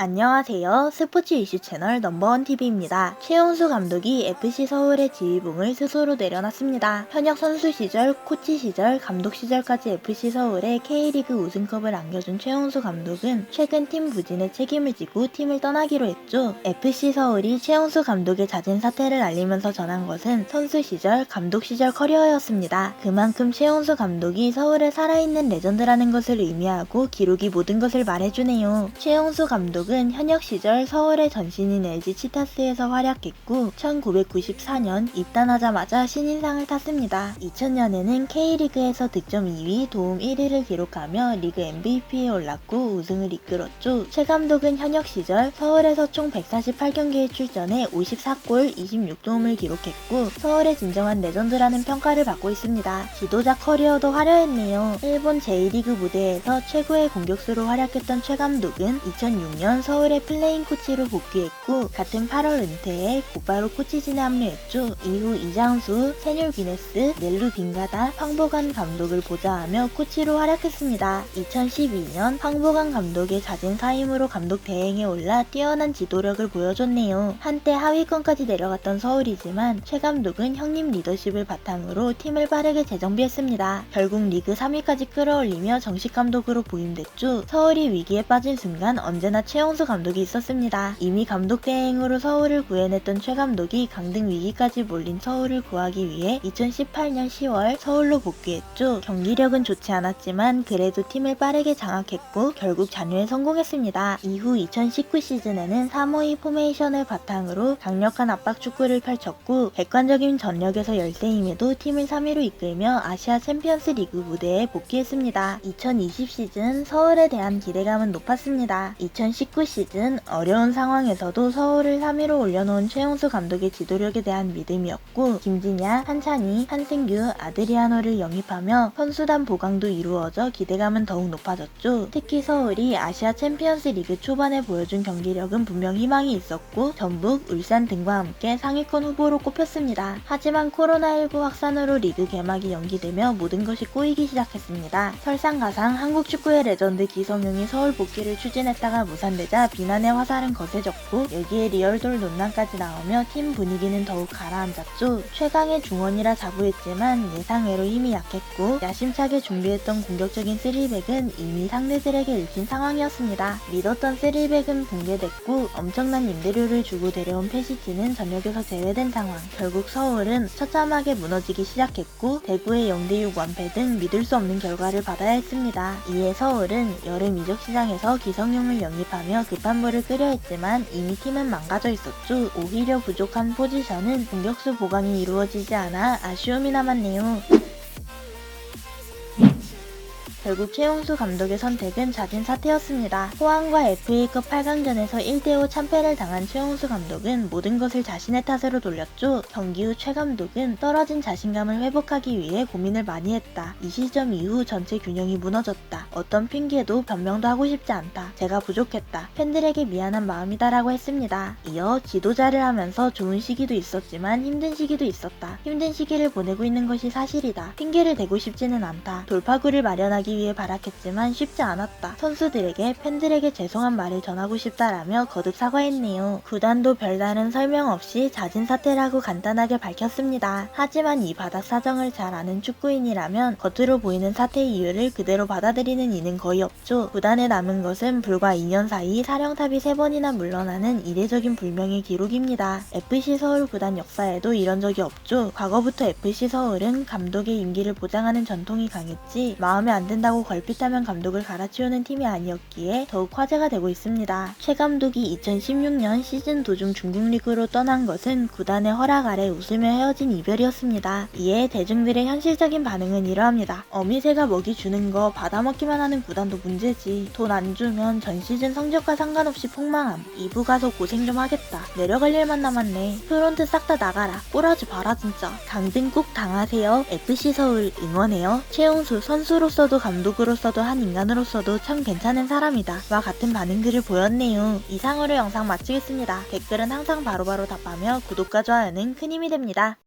안녕하세요. 스포츠 이슈 채널 넘버원 TV입니다. 최용수 감독이 FC 서울의 지휘봉을 스스로 내려놨습니다. 현역 선수 시절, 코치 시절, 감독 시절까지 FC 서울에 K리그 우승컵을 안겨준 최용수 감독은 최근 팀 부진의 책임을 지고 팀을 떠나기로 했죠. FC 서울이 최용수 감독의 잦은 사퇴를 알리면서 전한 것은 선수 시절, 감독 시절 커리어였습니다. 그만큼 최용수 감독이 서울에 살아있는 레전드라는 것을 의미하고 기록이 모든 것을 말해주네요. 최용수 감독은 현역 시절 서울의 전신인 LG 치타스에서 활약했고 1994년 입단하자마자 신인상을 탔습니다. 2000년에는 K리그에서 득점 2위, 도움 1위를 기록하며 리그 MVP에 올랐고 우승을 이끌었죠. 최 감독은 현역 시절 서울에서 총 148경기에 출전해 54골 26도움을 기록했고 서울의 진정한 레전드라는 평가를 받고 있습니다. 지도자 커리어도 화려했네요. 일본 J리그 무대에서 최고의 공격수로 활약했던 최 감독은 2006년 서울의 플레인 코치로 복귀했고 같은 8월 은퇴에 곧바로 코치진에 합류했죠. 이후 이장수, 세뇰 기네스, 넬루 빙가다, 황보관 감독을 보좌하며 코치로 활약했습니다. 2012년 황보관 감독의 잦은 사임으로 감독 대행에 올라 뛰어난 지도력을 보여줬네요. 한때 하위권까지 내려갔던 서울이지만 최 감독은 형님 리더십을 바탕으로 팀을 빠르게 재정비했습니다. 결국 리그 3위까지 끌어올리며 정식 감독으로 부임됐죠. 서울이 위기에 빠진 순간 언제나 최용수 감독이 있었습니다. 이미 감독 대행으로 서울을 구해냈던 최 감독이 강등 위기까지 몰린 서울을 구하기 위해 2018년 10월 서울로 복귀했죠. 경기력은 좋지 않았지만 그래도 팀을 빠르게 장악했고 결국 잔류에 성공했습니다. 이후 2019 시즌에는 3-5-2 포메이션을 바탕으로 강력한 압박 축구를 펼쳤고 객관적인 전력에서 열세임에도 팀을 3위로 이끌며 아시아 챔피언스 리그 무대에 복귀했습니다. 2020 시즌 서울에 대한 기대감은 높았습니다. 2019 시즌 어려운 상황에서도 서울을 3위로 올려놓은 최용수 감독의 지도력에 대한 믿음이었고 김진야, 한찬희, 한승규, 아드리아노를 영입하며 선수단 보강도 이루어져 기대감은 더욱 높아졌죠. 특히 서울이 아시아 챔피언스 리그 초반에 보여준 경기력은 분명 희망이 있었고 전북, 울산 등과 함께 상위권 후보로 꼽혔습니다. 하지만 코로나19 확산으로 리그 개막이 연기되며 모든 것이 꼬이기 시작했습니다. 설상가상 한국 축구의 레전드 기성용이 서울 복귀를 추진했다가 무산되자 비난의 화살은 거세졌고 여기에 리얼돌 논란까지 나오며 팀 분위기는 더욱 가라앉았죠. 최강의 중원이라 자부했지만 예상외로 힘이 약했고 야심차게 준비했던 공격적인 3백은 이미 상대들에게 읽힌 상황이었습니다. 믿었던 3백은 붕괴됐고 엄청난 임대료를 주고 데려온 페시치는 전역에서 제외된 상황. 결국 서울은 처참하게 무너지기 시작했고 대구의 0대6 완패 등 믿을 수 없는 결과를 받아야 했습니다. 이에 서울은 여름 이적 시장에서 기성용을 영입하며 급한 물을 끓여 했지만 이미 팀은 망가져 있었죠. 오히려 부족한 포지션은 공격수 보강이 이루어지지 않아 아쉬움이 남았네요. 결국 최용수 감독의 선택은 잦은 사퇴였습니다. 포항과 FA컵 8강전에서 1대5 참패를 당한 최용수 감독은 모든 것을 자신의 탓으로 돌렸죠. 경기 후 최 감독은 떨어진 자신감을 회복하기 위해 고민을 많이 했다. 이 시점 이후 전체 균형이 무너졌다. 어떤 핑계도 변명도 하고 싶지 않다. 제가 부족했다. 팬들에게 미안한 마음이다라고 했습니다. 이어 지도자를 하면서 좋은 시기도 있었지만 힘든 시기도 있었다. 힘든 시기를 보내고 있는 것이 사실이다. 핑계를 대고 싶지는 않다. 돌파구를 마련하기 위해 발악했지만 쉽지 않았다. 선수들에게 팬들에게 죄송한 말을 전하고 싶다라며 거듭 사과했네요. 구단도 별다른 설명 없이 잦은 사퇴라고 간단하게 밝혔습니다. 하지만 이 바닥 사정을 잘 아는 축구인이라면 겉으로 보이는 사퇴 이유를 그대로 받아들이는 이는 거의 없죠. 구단에 남은 것은 불과 2년 사이 사령탑이 3번이나 물러나는 이례적인 불명의 기록입니다. FC 서울 구단 역사에도 이런 적이 없죠. 과거부터 FC 서울은 감독의 임기를 보장하는 전통이 강했지 마음에 안 든다고 걸핏하면 감독을 갈아치우는 팀이 아니었기에 더욱 화제가 되고 있습니다. 최 감독이 2016년 시즌 도중 중국 리그로 떠난 것은 구단의 허락 아래 웃으며 헤어진 이별이었습니다. 이에 대중들의 현실적인 반응은 이러합니다. 어미새가 먹이 주는 거 받아먹기만 하는 구단도 문제지. 돈 안 주면 전 시즌 성적과 상관없이 폭망함. 2부 가서 고생 좀 하겠다. 내려갈 일만 남았네. 프론트 싹 다 나가라. 꼬라지 봐라 진짜. 강등 꼭 당하세요. FC 서울 응원해요. 최용수 선수로서도 감독으로서도 한 인간으로서도 참 괜찮은 사람이다. 와 같은 반응들을 보였네요. 이상으로 영상 마치겠습니다. 댓글은 항상 바로바로 답하며 구독과 좋아요는 큰 힘이 됩니다.